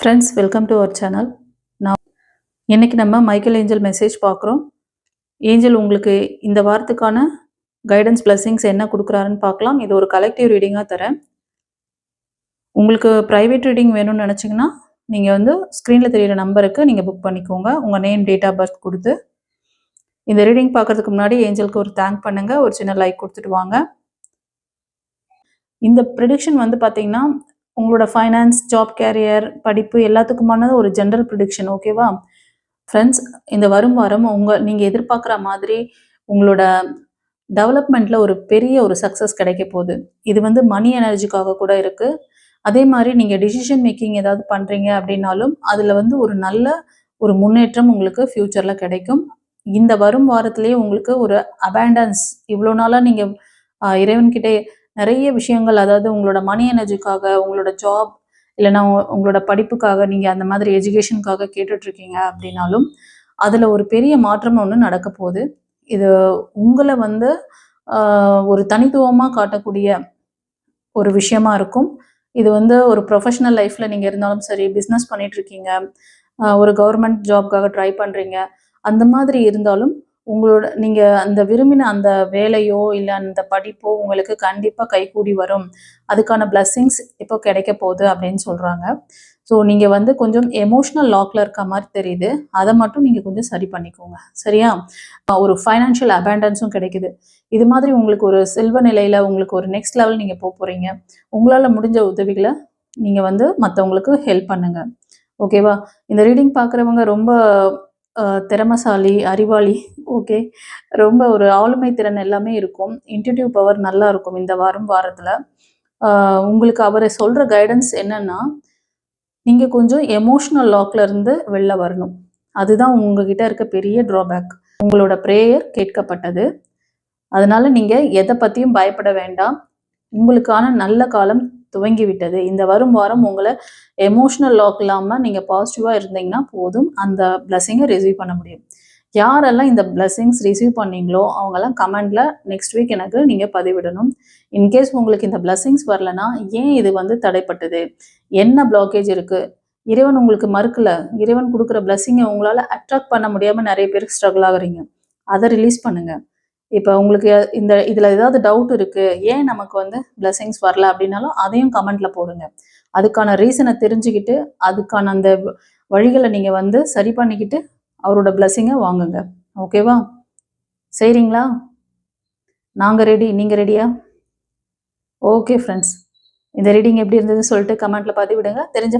Friends, welcome to our channel. நான் இன்னைக்கு நம்ம மைக்கேல் ஏஞ்சல் மெசேஜ் பார்க்குறோம். ஏஞ்சல் உங்களுக்கு இந்த வாரத்துக்கான கைடன்ஸ் பிளஸிங்ஸ் என்ன கொடுக்குறாருன்னு பார்க்கலாம். இது ஒரு கலெக்டிவ் ரீடிங்காக தரேன். உங்களுக்கு ப்ரைவேட் ரீடிங் வேணும்னு நினச்சிங்கன்னா நீங்கள் வந்து ஸ்க்ரீனில் தெரியிற நம்பருக்கு நீங்கள் புக் பண்ணிக்கோங்க. உங்கள் நேம், டேட் ஆஃப் பர்த் கொடுத்து. இந்த ரீடிங் பார்க்கறதுக்கு முன்னாடி ஏஞ்சலுக்கு ஒரு தேங்க் பண்ணுங்கள். ஒரு சின்ன லைக் கொடுத்துட்டு வாங்க. இந்த ப்ரிடிக்ஷன் வந்து பார்த்தீங்கன்னா உங்களோட ஃபைனான்ஸ், ஜாப், கேரியர், படிப்பு எல்லாத்துக்குமானது ஒரு ஜென்ரல் ப்ரிடிக்ஷன். ஓகேவா ஃப்ரெண்ட்ஸ்? இந்த வரும் வாரம் நீங்கள் எதிர்பார்க்குற மாதிரி உங்களோட டெவலப்மெண்ட்டில் ஒரு பெரிய ஒரு சக்ஸஸ் கிடைக்க போகுது. இது வந்து மணி எனர்ஜிக்காக கூட இருக்குது. அதே மாதிரி நீங்கள் டிசிஷன் மேக்கிங் ஏதாவது பண்ணுறீங்க அப்படின்னாலும் அதில் வந்து ஒரு நல்ல ஒரு முன்னேற்றம் உங்களுக்கு ஃப்யூச்சரில் கிடைக்கும். இந்த வரும் வாரத்திலேயே உங்களுக்கு ஒரு அபேண்டன்ஸ், இவ்வளோ நாளாக நீங்கள் இறைவன்கிட்ட நிறைய விஷயங்கள், அதாவது உங்களோட மணி எனர்ஜிக்காக, உங்களோட ஜாப் இல்லைனா உங்களோட படிப்புக்காக, நீங்கள் அந்த மாதிரி எஜுகேஷனுக்காக கேட்டுட்ருக்கீங்க அப்படின்னாலும் அதில் ஒரு பெரிய மாற்றம் ஒன்று நடக்க போகுது. இது உங்களை வந்து ஒரு தனித்துவமாக காட்டக்கூடிய ஒரு விஷயமா இருக்கும். இது வந்து ஒரு ப்ரொஃபஷனல் லைஃப்பில் நீங்கள் இருந்தாலும் சரி, பிஸ்னஸ் பண்ணிகிட்ருக்கீங்க, ஒரு கவர்மெண்ட் ஜாப்காக ட்ரை பண்ணுறீங்க, அந்த மாதிரி இருந்தாலும் உங்களோட நீங்கள் அந்த விரும்பின அந்த வேலையோ இல்லை அந்த படிப்போ உங்களுக்கு கண்டிப்பாக கைகூடி வரும். அதுக்கான பிளஸ்ஸிங்ஸ் இப்போ கிடைக்க போகுது அப்படின்னு சொல்கிறாங்க. ஸோ நீங்கள் வந்து கொஞ்சம் எமோஷ்னல் லாக்கில் இருக்க மாதிரி தெரியுது. அதை மட்டும் நீங்கள் கொஞ்சம் சரி பண்ணிக்கோங்க, சரியா? ஒரு ஃபைனான்ஷியல் அபேண்டன்ஸும் கிடைக்குது. இது மாதிரி உங்களுக்கு ஒரு செல்வ நிலையில் உங்களுக்கு ஒரு நெக்ஸ்ட் லெவல் நீங்கள் போகிறீங்க. உங்களால் முடிஞ்ச உதவிகளை நீங்கள் வந்து மற்றவங்களுக்கு ஹெல்ப் பண்ணுங்கள். ஓகேவா? இந்த ரீடிங் பார்க்குறவங்க ரொம்ப திறமைசாலி, அறிவாளி, ஓகே, ரொம்ப ஒரு ஆளுமை திறன் எல்லாமே இருக்கும். இன்ட்யூட்டிவ் பவர் நல்லா இருக்கும் இந்த வாரத்தில். உங்களுக்கு அவர் சொல்கிற கைடன்ஸ் என்னன்னா, நீங்கள் கொஞ்சம் எமோஷ்னல் லாக்ல இருந்து வெளில வரணும். அதுதான் உங்ககிட்ட இருக்க பெரிய ட்ராபேக். உங்களோட ப்ரேயர் கேட்கப்பட்டது. அதனால நீங்கள் எதை பற்றியும் பயப்பட வேண்டாம். உங்களுக்கான நல்ல காலம் துவங்கிவிட்டது. இந்த வரும் வாரம் உங்களை எமோஷ்னல் லாக் இல்லாமல் நீங்கள் பாசிட்டிவாக இருந்தீங்கன்னா போதும், அந்த பிளஸ்ஸிங்கை ரிசீவ் பண்ண முடியும். யாரெல்லாம் இந்த பிளஸ்ஸிங்ஸ் ரிசீவ் பண்ணீங்களோ அவங்கெல்லாம் கமெண்டில் நெக்ஸ்ட் வீக் எனக்கு நீங்கள் பதிவிடணும். இன்கேஸ் உங்களுக்கு இந்த பிளஸ்ஸிங்ஸ் வரலன்னா ஏன் இது வந்து தடைப்பட்டது, என்ன பிளாக்கேஜ் இருக்குது, இறைவன் உங்களுக்கு மறுக்கல, இறைவன் கொடுக்குற பிளஸ்ஸிங்கை உங்களால் அட்ராக்ட் பண்ண முடியாமல் நிறைய பேருக்கு ஸ்ட்ரகிள் ஆகுறீங்க, அதை ரிலீஸ் பண்ணுங்கள். இப்போ உங்களுக்கு இதில் ஏதாவது டவுட் இருக்குது, ஏன் நமக்கு வந்து பிளஸ்ஸிங்ஸ் வரல அப்படின்னாலும் அதையும் கமெண்ட்டில் போடுங்க. அதுக்கான ரீசனை தெரிஞ்சுக்கிட்டு அதுக்கான அந்த வழிகளை நீங்கள் வந்து சரி பண்ணிக்கிட்டு அவரோட பிளஸ்ஸிங்கை வாங்குங்க. ஓகேவா? செய்கிறீங்களா? நாங்கள் ரெடி, நீங்கள் ரெடியா? ஓகே ஃப்ரெண்ட்ஸ், இந்த ரீடிங் எப்படி இருந்தது சொல்லிட்டு கமெண்ட்டில் பதிவிடுங்க. தெரிஞ்ச